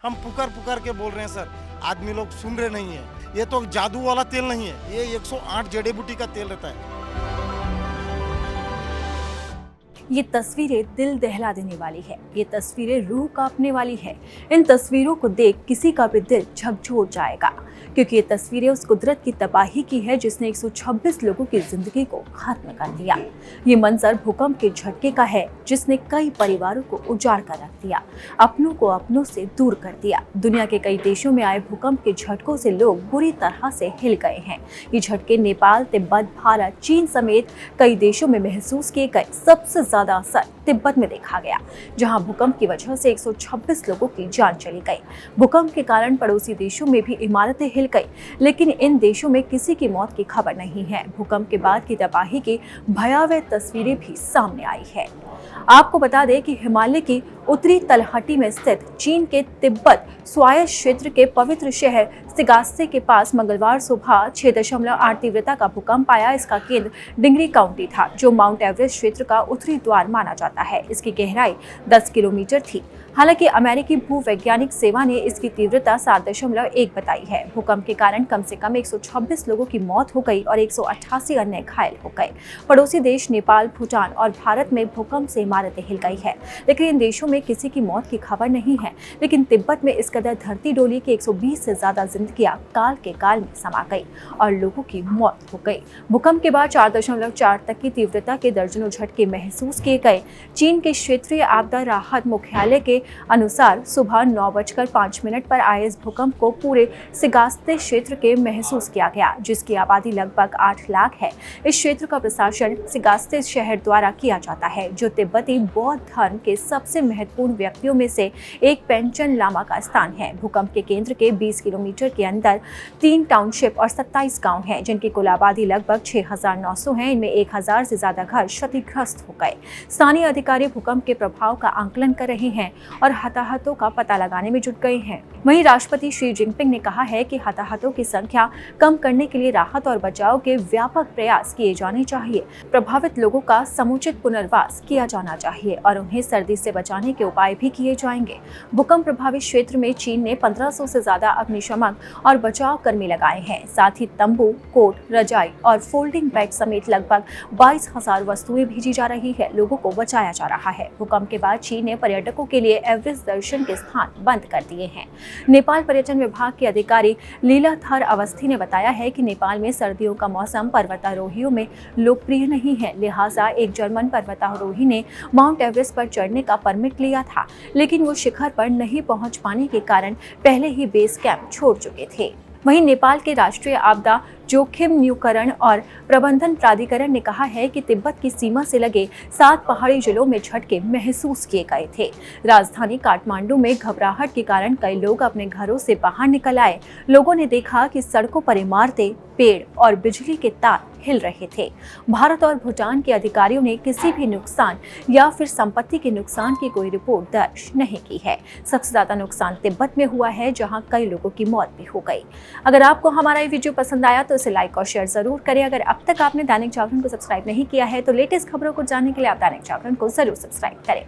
हम पुकार पुकार के बोल रहे हैं सर, आदमी लोग सुन रहे नहीं है। ये तो जादू वाला तेल नहीं है, ये 108 जड़ी बूटी का तेल रहता है। ये तस्वीरें दिल दहला देने वाली है, ये तस्वीरें रूह कांपने वाली है। इन तस्वीरों को देख किसी का भी दिल झकझोर जाएगा, क्योंकि ये तस्वीरें उस कुदरत की तबाही की है जिसने 126 लोगों की जिंदगी को खत्म कर दिया। ये मंजर भूकंप के झटके का है जिसने कई परिवारों को उजाड़ कर रख दिया, अपनों को अपनों से दूर कर दिया। दुनिया के कई देशों में आए भूकंप के झटकों से लोग बुरी तरह से हिल गए हैं। ये झटके नेपाल, तिब्बत, भारत, चीन समेत कई देशों में महसूस किए गए। सबसे ज्यादा असर तिब्बत में देखा गया, जहां भूकंप की वजह से 126 लोगों की जान चली गई। भूकंप के कारण पड़ोसी देशों में भी इमारतें हिल गई, लेकिन इन देशों में किसी की मौत की खबर नहीं है। भूकंप के बाद की तबाही की भयावह तस्वीरें भी सामने आई है। आपको बता दें कि हिमालय की उत्तरी तलहटी में स्थित चीन के तिब्बत स्वायत्त क्षेत्र के पवित्र शहर सिगास्ते के पास मंगलवार सुबह 6.8 तीव्रता का भूकंप आया। इसका केंद्र डिंगरी काउंटी था, जो माउंट एवरेस्ट क्षेत्र का उत्तरी द्वार माना जाता है। इसकी गहराई 10 किलोमीटर थी। हालांकि अमेरिकी भूवैज्ञानिक सेवा ने इसकी तीव्रता 7.1 बताई है। भूकंप के कारण कम से कम 126 लोगों की मौत हो गई और 188 अन्य घायल हो गए। पड़ोसी देश नेपाल, भूटान और भारत में भूकंप से इमारतें हिल गई है, लेकिन इन देशों में किसी की मौत की खबर नहीं है। लेकिन तिब्बत में इस कदर धरती डोली कि 120 से ज्यादा जिंदगियां काल के काल में समा गई और लोगों की मौत हो गई। भूकंप के बाद 4.4 तक की तीव्रता के दर्जनों झटके महसूस किए गए। चीन के क्षेत्रीय आपदा राहत मुख्यालय के अनुसार सुबह 9:05 पर आए इस भूकंप को पूरे सिगास्ते क्षेत्र के महसूस किया गया, जिसकी आबादी लगभग 8 लाख है। इस क्षेत्र का प्रशासन सिगास्ते शहर द्वारा किया जाता है, जो तिब्बती बौद्ध धर्म के सबसे महत्वपूर्ण व्यक्तियों में से एक पेंचन लामा का स्थान है। भूकंप के केंद्र के 20 किलोमीटर के अंदर 3 टाउनशिप और 27 गांव हैं, जिनकी कुल आबादी लगभग 6,900 है। इनमें 1,000 से ज्यादा घर क्षतिग्रस्त हो गए। स्थानीय अधिकारी भूकंप के प्रभाव का आंकलन कर रहे हैं और हताहतों का पता लगाने में जुट गए हैं। वहीं राष्ट्रपति शी जिनपिंग ने कहा है कि हताहतों की संख्या कम करने के लिए राहत और बचाव के व्यापक प्रयास किए जाने चाहिए। प्रभावित लोगों का समुचित पुनर्वास किया जाना चाहिए और उन्हें सर्दी से बचाने के उपाय भी किए जाएंगे। भूकंप प्रभावित क्षेत्र में चीन ने 1500 से ज्यादा अग्निशमन और बचाव कर्मी लगाए हैं। साथ ही तंबू, कोट, रजाई और फोल्डिंग बेड समेत लगभग 22,000 वस्तुएं भेजी जा रही है। लोगों को बचाया जा रहा है। भूकंप के बाद चीन ने पर्यटकों के लिए एवरेस्ट दर्शन के स्थान बंद कर दिए हैं। नेपाल पर्यटन विभाग के अधिकारी लीलाधर अवस्थी ने बताया है कि नेपाल में सर्दियों का मौसम पर्वतारोहियों में लोकप्रिय नहीं है, लिहाजा एक जर्मन पर्वतारोही ने माउंट एवरेस्ट पर चढ़ने का परमिट लिया था, लेकिन वो शिखर पर नहीं पहुंच पाने के कारण पहले ही बेस कैंप छोड़ चुके थे। वहीं नेपाल के राष्ट्रीय आपदा जोखिम न्यूनीकरण और प्रबंधन प्राधिकरण ने कहा है कि तिब्बत की सीमा से लगे 7 पहाड़ी जिलों में झटके महसूस किए गए थे। राजधानी काठमांडू में घबराहट के कारण कई लोग अपने घरों से बाहर निकल आए। लोगों ने देखा कि सड़कों पर इमारतें, पेड़ और बिजली के तार हिल रहे थे। भारत और भूटान के अधिकारियों ने किसी भी नुकसान या फिर संपत्ति के नुकसान की कोई रिपोर्ट दर्ज नहीं की है। सबसे ज्यादा नुकसान तिब्बत में हुआ है, जहां कई लोगों की मौत भी हो गई। अगर आपको हमारा ये वीडियो पसंद आया तो इसे लाइक और शेयर जरूर करें। अगर अब तक आपने दैनिक जागरण को सब्सक्राइब नहीं किया है तो लेटेस्ट खबरों को जानने के लिए आप दैनिक जागरण को जरूर सब्सक्राइब करें।